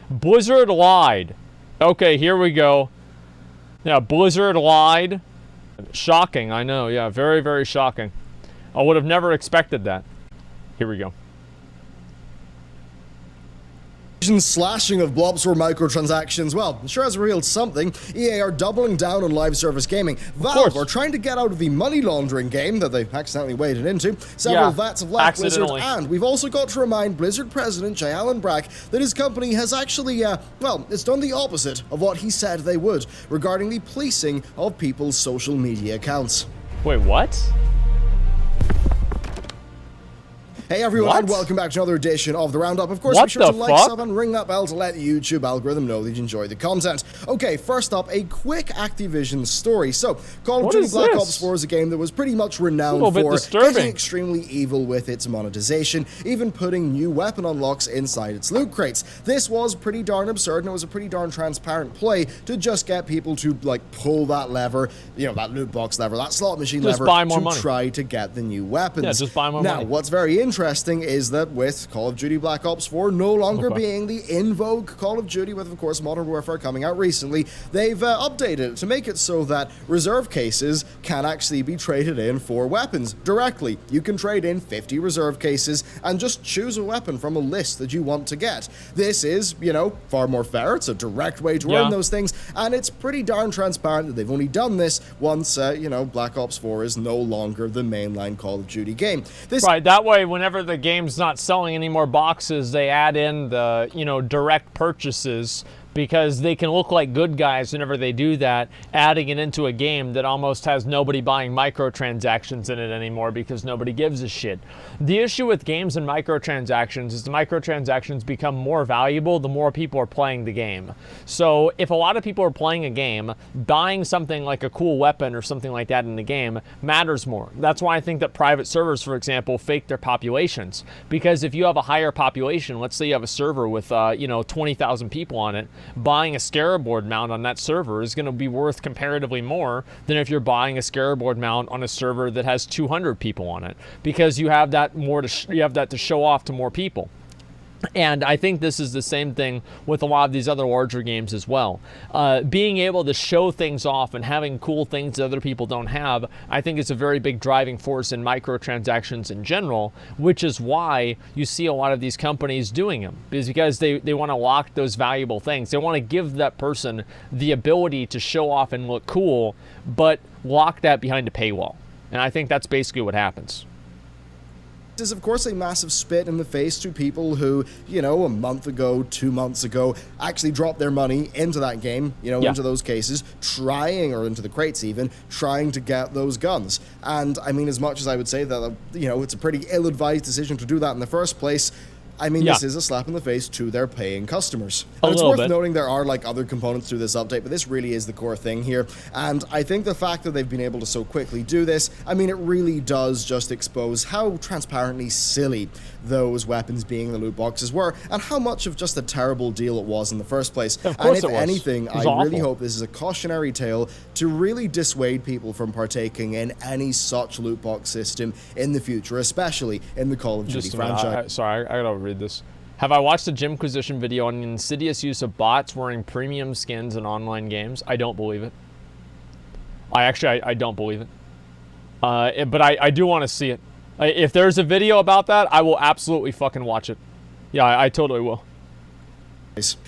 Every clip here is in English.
Blizzard lied. Okay, here we go. Yeah, Blizzard lied. Shocking, I know. Yeah, very, very shocking. I would have never expected that. Here we go. Slashing of blobs for microtransactions. Well, sure has revealed something. EA are doubling down on live service gaming. Valve are trying to get out of the money laundering game that they accidentally waded into. Several vats have left Blizzard, and we've also got to remind Blizzard President J. Allen Brack that his company has actually, well, it's done the opposite of what he said they would regarding the policing of people's social media accounts. Wait, what? Hey everyone, and welcome back to another edition of The Roundup. Of course, be sure to like, sub, and ring that bell to let the YouTube algorithm know that you enjoy the content. Okay, first up, a quick Activision story. So, Call of Duty Black Ops 4 is a game that was pretty much renowned for getting extremely evil with its monetization, even putting new weapon unlocks inside its loot crates. This was pretty darn absurd, and it was a pretty darn transparent play to just get people to, like, pull that lever, you know, that loot box lever, that slot machine lever, to try to get the new weapons. Yeah, just buy more money. Now, what's very interesting is that with Call of Duty Black Ops 4 no longer being the in vogue Call of Duty, with of course Modern Warfare coming out recently, they've updated it to make it so that reserve cases can actually be traded in for weapons directly. You can trade in 50 reserve cases and just choose a weapon from a list that you want to get. This is, you know, far more fair. It's a direct way to earn those things, and it's pretty darn transparent that they've only done this once, you know, Black Ops 4 is no longer the mainline Call of Duty game. Right, that way whenever the game's not selling any more boxes, they add in the, you know, direct purchases, because they can look like good guys whenever they do that, adding it into a game that almost has nobody buying microtransactions in it anymore because nobody gives a shit. The issue with games and microtransactions is the microtransactions become more valuable the more people are playing the game. So if a lot of people are playing a game, buying something like a cool weapon or something like that in the game matters more. That's why I think that private servers, for example, fake their populations. Because if you have a higher population, let's say you have a server with, you know, 20,000 people on it, buying a scarab mount on that server is going to be worth comparatively more than if you're buying a scarab mount on a server that has 200 people on it, because you have that to show off to more people. And I think this is the same thing with a lot of these other larger games as well. Being able to show things off and having cool things that other people don't have, I think is a very big driving force in microtransactions in general, which is why you see a lot of these companies doing them, because they want to lock those valuable things. They want to give that person the ability to show off and look cool, but lock that behind a paywall. And I think that's basically what happens. Is of course a massive spit in the face to people who, you know, a month ago, 2 months ago, actually dropped their money into that game, you know, into those cases, trying, or into the crates even, trying to get those guns. And I mean, as much as I would say that, you know, it's a pretty ill-advised decision to do that in the first place, I mean, this is a slap in the face to their paying customers. And it's worth noting there are, like, other components to this update, but this really is the core thing here. And I think the fact that they've been able to so quickly do this, I mean, it really does just expose how transparently silly those weapons being in the loot boxes were, and how much of just a terrible deal it was in the first place. Of course, and if anything, I really hope this is a cautionary tale to really dissuade people from partaking in any such loot box system in the future, especially in the Call of Duty franchise. Sorry, I gotta read this. Have I watched a Jimquisition video on the insidious use of bots wearing premium skins in online games? I don't believe it. I don't believe it. But I do want to see it. If there's a video about that, I will absolutely fucking watch it. Yeah, I totally will.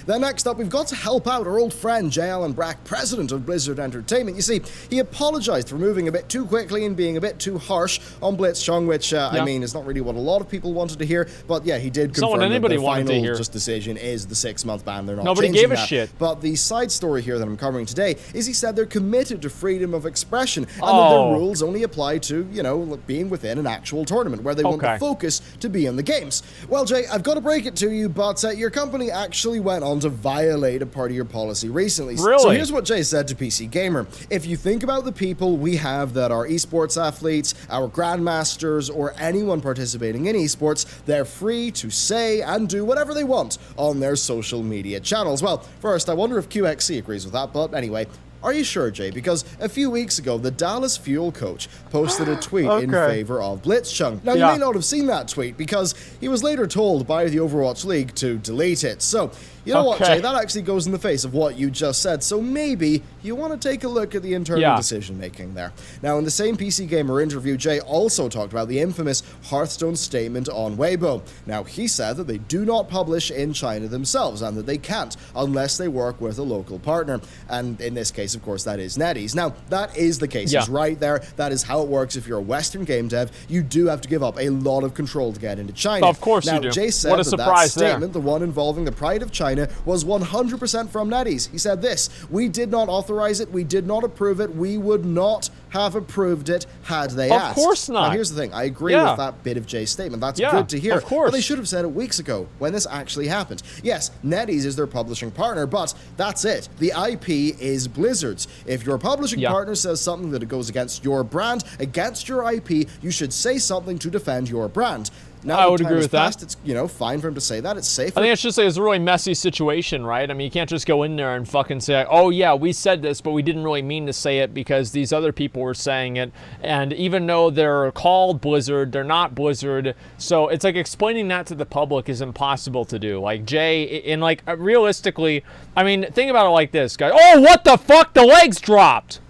Then next up, we've got to help out our old friend J. Allen Brack, president of Blizzard Entertainment. You see, he apologized for moving a bit too quickly and being a bit too harsh on Blizzcon, which, I mean, is not really what a lot of people wanted to hear, but yeah, he did confirm that the final decision is the 6-month ban. They're not Nobody changing gave a that. shit. But the side story here that I'm covering today is he said they're committed to freedom of expression, and that their rules only apply to, you know, being within an actual tournament, where they want the focus to be in the games. Well, Jay, I've got to break it to you, but your company actually went on to violate a part of your policy recently. Really? So here's what Jay said to PC Gamer. If you think about the people we have that are esports athletes, our grandmasters, or anyone participating in esports, they're free to say and do whatever they want on their social media channels. Well, first, I wonder if QXC agrees with that, but anyway, are you sure, Jay? Because a few weeks ago, the Dallas Fuel coach posted a tweet in favor of Blitzchung. Now, you may not have seen that tweet because he was later told by the Overwatch League to delete it. So, You know what, Okay. Jay? That actually goes in the face of what you just said, so maybe you want to take a look at the internal decision-making there. Now, in the same PC Gamer interview, Jay also talked about the infamous Hearthstone statement on Weibo. Now, he said that they do not publish in China themselves, and that they can't unless they work with a local partner. And in this case, of course, that is NetEase. Now, that is the case. It's right there. That is how it works. If you're a Western game dev, you do have to give up a lot of control to get into China. Of course now, you do. Jay said What a that surprise statement, the one involving the pride of China, was 100% from NetEase. He said this: "We did not authorize it. We did not approve it. We would not have approved it had they asked." Of course not. Now, here's the thing. I agree with that bit of Jay's statement. That's good to hear. Of course. But they should have said it weeks ago when this actually happened. Yes, NetEase is their publishing partner, but that's it. The IP is Blizzard's. If your publishing partner says something that goes against your brand, against your IP, you should say something to defend your brand. Now, I would agree with that. It's, you know, fine for him to say that. It's safe. I think it's just like, it's a really messy situation, right? I mean, you can't just go in there and fucking say, oh yeah, we said this, but we didn't really mean to say it because these other people were saying it. And even though they're called Blizzard, they're not Blizzard. So it's like explaining that to the public is impossible to do. Like Jay, and like realistically, I mean, think about it like this, guys. Oh, what the fuck? The legs dropped.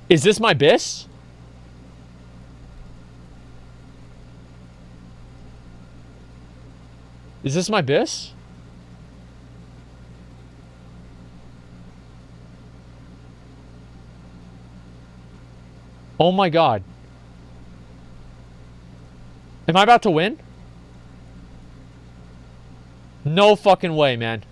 Is this my bis? Is this my bis? Oh my god. Am I about to win? No fucking way, man.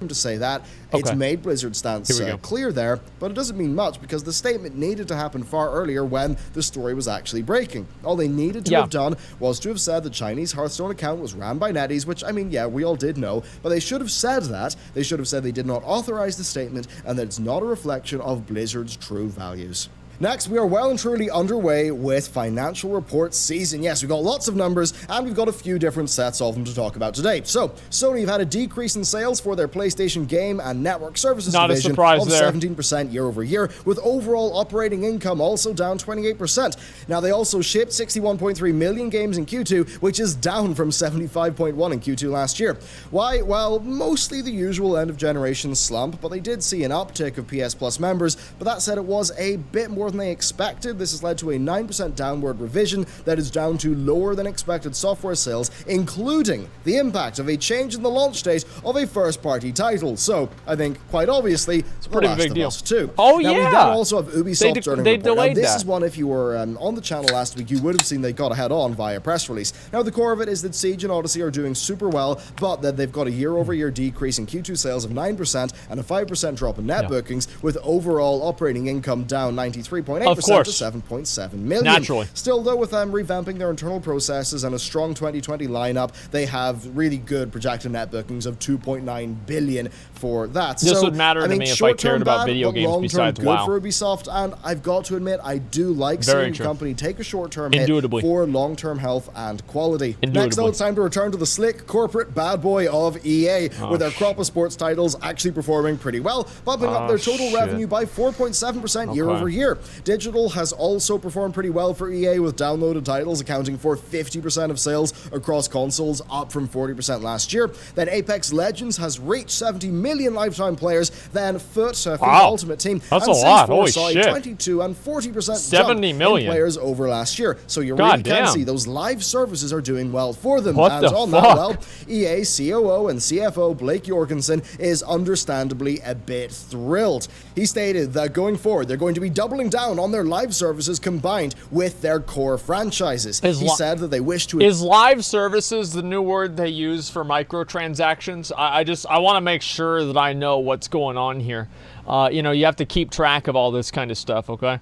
To say that. It's made Blizzard's stance clear there, but it doesn't mean much because the statement needed to happen far earlier when the story was actually breaking. All they needed to have done was to have said the Chinese Hearthstone account was ran by NetEase, which, I mean, yeah, we all did know, but they should have said that. They should have said they did not authorize the statement and that it's not a reflection of Blizzard's true values. Next, we are well and truly underway with financial report season. Yes, we've got lots of numbers, and we've got a few different sets of them to talk about today. So, Sony have had a decrease in sales for their PlayStation Game and Network Services division of 17% year over year, with overall operating income also down 28%. Now, they also shipped 61.3 million games in Q2, which is down from 75.1 in Q2 last year. Why? Well, mostly the usual end-of-generation slump, but they did see an uptick of PS Plus members, but that said, it was a bit more than they expected. This has led to a 9% downward revision that is down to lower than expected software sales, including the impact of a change in the launch date of a first-party title. So, I think, quite obviously, it's a pretty big deal. Too. Oh, now, yeah! We then also have Ubisoft earning they report. delayed now, this that. is one, if you were on the channel last week, you would have seen they got ahead on via press release. Now, the core of it is that Siege and Odyssey are doing super well, but that they've got a year-over-year decrease in Q2 sales of 9% and a 5% drop in net bookings, with overall operating income down 93.8% to 7.7 million. Naturally. Still, though, with them revamping their internal processes and a strong 2020 lineup, they have really good projected net bookings of 2.9 billion for that. This so, would matter to me if I cared about video games besides good WoW. For Ubisoft, and I've got to admit, I do like seeing the company take a short-term hit for long-term health and quality. Next, though, it's time to return to the slick corporate bad boy of EA, with their crop of sports titles actually performing pretty well, bumping up their total revenue by 4.7% year over year. Digital has also performed pretty well for EA, with downloaded titles accounting for 50% of sales across consoles, up from 40% last year. Then Apex Legends has reached 70 million lifetime players. Then Foot, FIFA Ultimate Team, that's and a lot. Holy shit. 22 and 40% 70 million in players over last year. So you really can see those live services are doing well for them. What and the on fuck? that, well, EA COO and CFO Blake Jorgensen is understandably a bit thrilled. He stated that going forward, they're going to be doubling down on their live services combined with their core franchises. He said that they wish to... Is live services the new word they use for microtransactions? I want to make sure that I know what's going on here. You know, you have to keep track of all this kind of stuff, okay?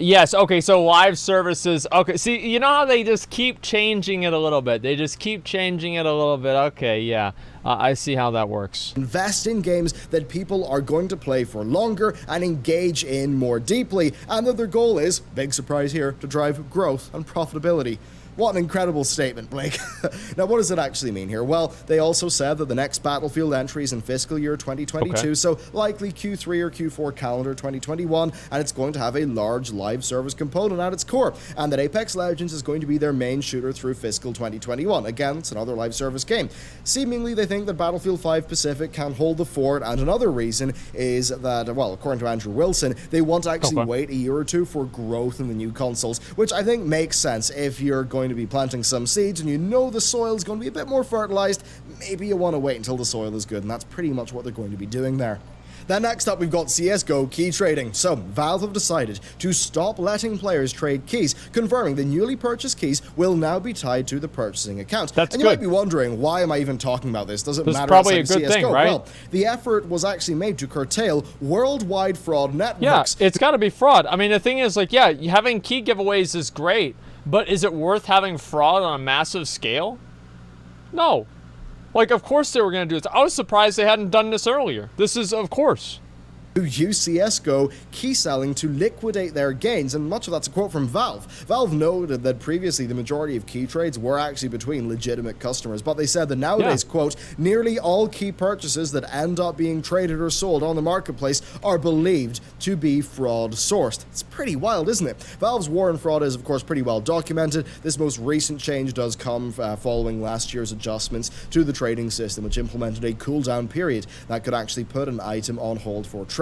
Yes, okay, so live services. Okay, see, you know how they just keep changing it a little bit? They just keep changing it a little bit. Okay, yeah. I see how that works. Invest in games that people are going to play for longer and engage in more deeply, and that their goal is, big surprise here, to drive growth and profitability. What an incredible statement, Blake. Now, what does it actually mean here? Well, they also said that the next Battlefield entry is in fiscal year 2022, so likely Q3 or Q4 calendar 2021, and it's going to have a large live service component at its core, and that Apex Legends is going to be their main shooter through fiscal 2021. Again, it's another live service game. Seemingly, they think that Battlefield 5 Pacific can hold the fort, and another reason is that, well, according to Andrew Wilson, they want to actually wait a year or two for growth in the new consoles, which I think makes sense. If you're going to be planting some seeds and you know the soil is going to be a bit more fertilized, maybe you want to wait until the soil is good, and that's pretty much what they're going to be doing there. Then next up, we've got CSGO key trading. So, Valve have decided to stop letting players trade keys, confirming the newly purchased keys will now be tied to the purchasing account. That's and you might be wondering, why am I even talking about this? Does it matter? Probably a outside good CSGO? thing, right? Well, the effort was actually made to curtail worldwide fraud networks. Yeah, it's got to be fraud. I mean, the thing is, like, yeah, having key giveaways is great, but is it worth having fraud on a massive scale? No. Like, of course they were going to do this. I was surprised they hadn't done this earlier. This is, of course. Who use CSGO key selling to liquidate their gains, and much of that's a quote from Valve. Valve noted that previously the majority of key trades were actually between legitimate customers, but they said that nowadays, quote, nearly all key purchases that end up being traded or sold on the marketplace are believed to be fraud sourced. It's pretty wild, isn't it? Valve's war on fraud is, of course, pretty well documented. This most recent change does come following last year's adjustments to the trading system, which implemented a cooldown period that could actually put an item on hold for trading.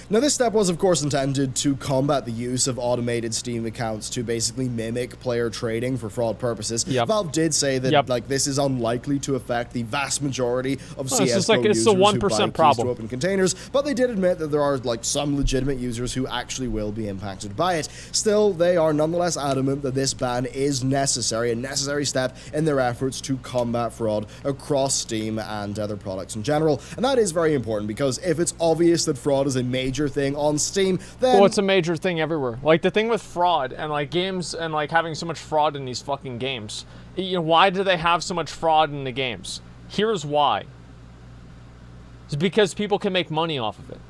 Now, this step was, of course, intended to combat the use of automated Steam accounts to basically mimic player trading for fraud purposes. Valve did say that like this is unlikely to affect the vast majority of CSGO users who buy keys to open containers, but they did admit that there are like some legitimate users who actually will be impacted by it. Still, they are nonetheless adamant that this ban is necessary, a necessary step in their efforts to combat fraud across Steam and other products in general. And that is very important, because if it's obvious that fraud is a major thing on Steam, then... Well, it's a major thing everywhere. Like, the thing with fraud and, like, games and, like, having so much fraud in these fucking games. You know, why do they have so much fraud in the games? Here's why. It's because people can make money off of it.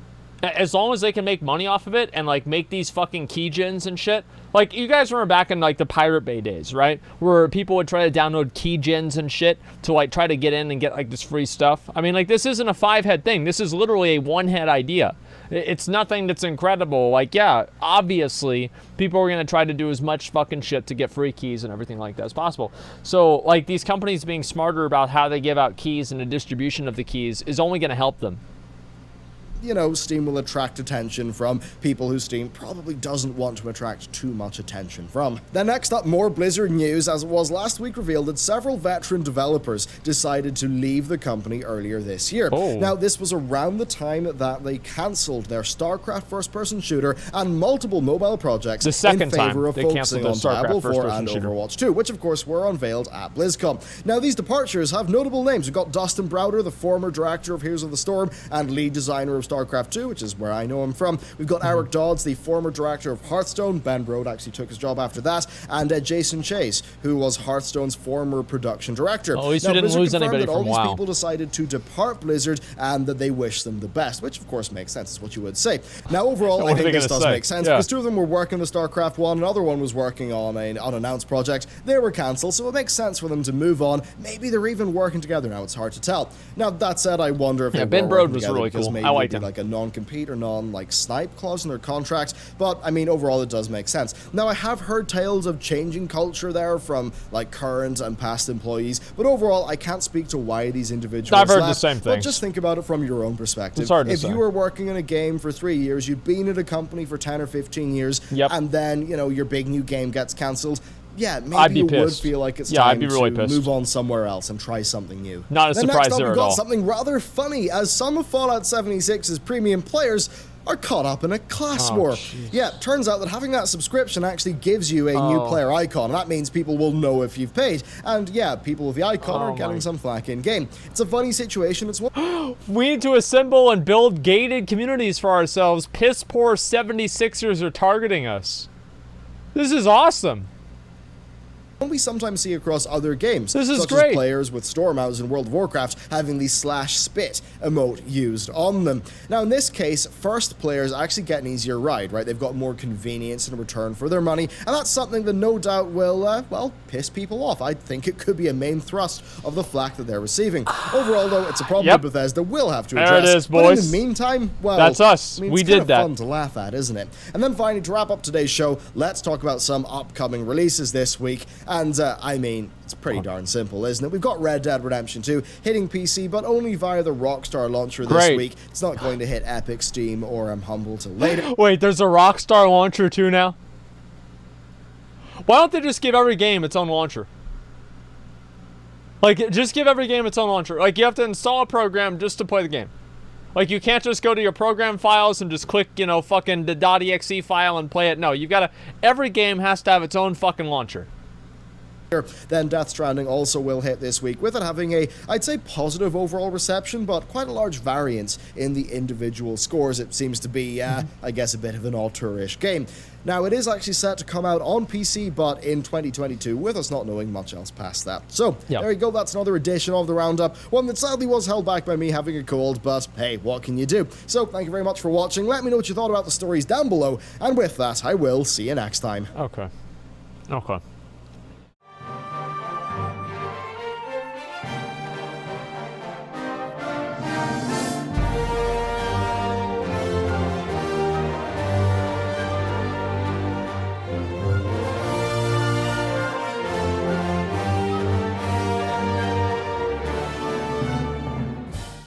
As long as they can make money off of it and, like, make these fucking keygens and shit. Like, you guys remember back in, like, the Pirate Bay days, right? Where people would try to download keygens and shit to, like, try to get in and get, like, this free stuff. I mean, like, this isn't a 5-head thing. This is literally a 1-head idea. It's nothing that's incredible. Like, yeah, obviously, people are going to try to do as much fucking shit to get free keys and everything like that as possible. So, like, these companies being smarter about how they give out keys and the distribution of the keys is only going to help them. You know, Steam will attract attention from people who Steam probably doesn't want to attract too much attention from. Then next up, more Blizzard news, as it was last week revealed that several veteran developers decided to leave the company earlier this year. Now, this was around the time that they cancelled their StarCraft first-person shooter and multiple mobile projects in favor of focusing on Diablo 4 and Overwatch 2, which of course were unveiled at Blizzcon. Now, these departures have notable names. We've got Dustin Browder, the former director of Heroes of the Storm and lead designer of StarCraft 2, which is where I know him from. We've got Eric Dodds, the former director of Hearthstone. Ben Brode actually took his job after that. And Jason Chase, who was Hearthstone's former production director. At least we didn't lose anybody from WoW. All these people decided to depart Blizzard and that they wish them the best, which of course makes sense, is what you would say. Now, overall, I think this does make sense, because two of them were working on StarCraft 1, another one was working on an unannounced project. They were cancelled, so it makes sense for them to move on. Maybe they're even working together now, it's hard to tell. Now, that said, I wonder if Ben Brode was really cool. I liked him. Like a non-compete or snipe clause in their contracts, but I mean, overall it does make sense. Now, I have heard tales of changing culture there from like current and past employees, but overall I can't speak to why these individuals I've heard left, the same thing. but just think about it from your own perspective. It's hard to if say. you were working in a game for 3 years, you've been at a company for 10 or 15 years, and then, you know, your big new game gets cancelled, yeah, maybe you would feel like it's time to move on somewhere else and try something new. Not a surprise there at all. Next up, we've got something rather funny, as some of Fallout 76's premium players are caught up in a class war. Yeah, it turns out that having that subscription actually gives you a new player icon, and that means people will know if you've paid. And yeah, people with the icon are getting some flack in-game. It's a funny situation. It's one we need to assemble and build gated communities for ourselves. Piss poor 76ers are targeting us. This is awesome. we sometimes see across other games. This is such great. As players with Stormhouse in World of Warcraft having the /spit emote used on them. Now, in this case, first players actually get an easier ride, right? They've got more convenience in return for their money, and that's something that no doubt will, well, piss people off. I think it could be a main thrust of the flack that they're receiving. Overall, though, it's a problem that Bethesda will have to address. There it is, boys. But in the meantime, well, that's us. I mean, we it's did kind of that. Fun to laugh at, isn't it? And then finally, to wrap up today's show, let's talk about some upcoming releases this week. And I mean, it's pretty darn simple, isn't it? We've got Red Dead Redemption 2 hitting PC, but only via the Rockstar launcher this week. It's not going to hit Epic, Steam, or Humble till later. Wait, there's a Rockstar launcher too now? Why don't they just give every game its own launcher? Like, just give every game its own launcher. Like, you have to install a program just to play the game. Like, you can't just go to your program files and just click, you know, fucking the .exe file and play it. No, you've got to... Every game has to have its own fucking launcher. Then Death Stranding also will hit this week, with it having a, I'd say, positive overall reception, but quite a large variance in the individual scores. It seems to be, I guess, a bit of an auteur-ish game. Now, it is actually set to come out on PC, but in 2022, with us not knowing much else past that. So, there you go, that's another edition of the Roundup, one that sadly was held back by me having a cold, but hey, what can you do? So, thank you very much for watching. Let me know what you thought about the stories down below, and with that, I will see you next time. Okay.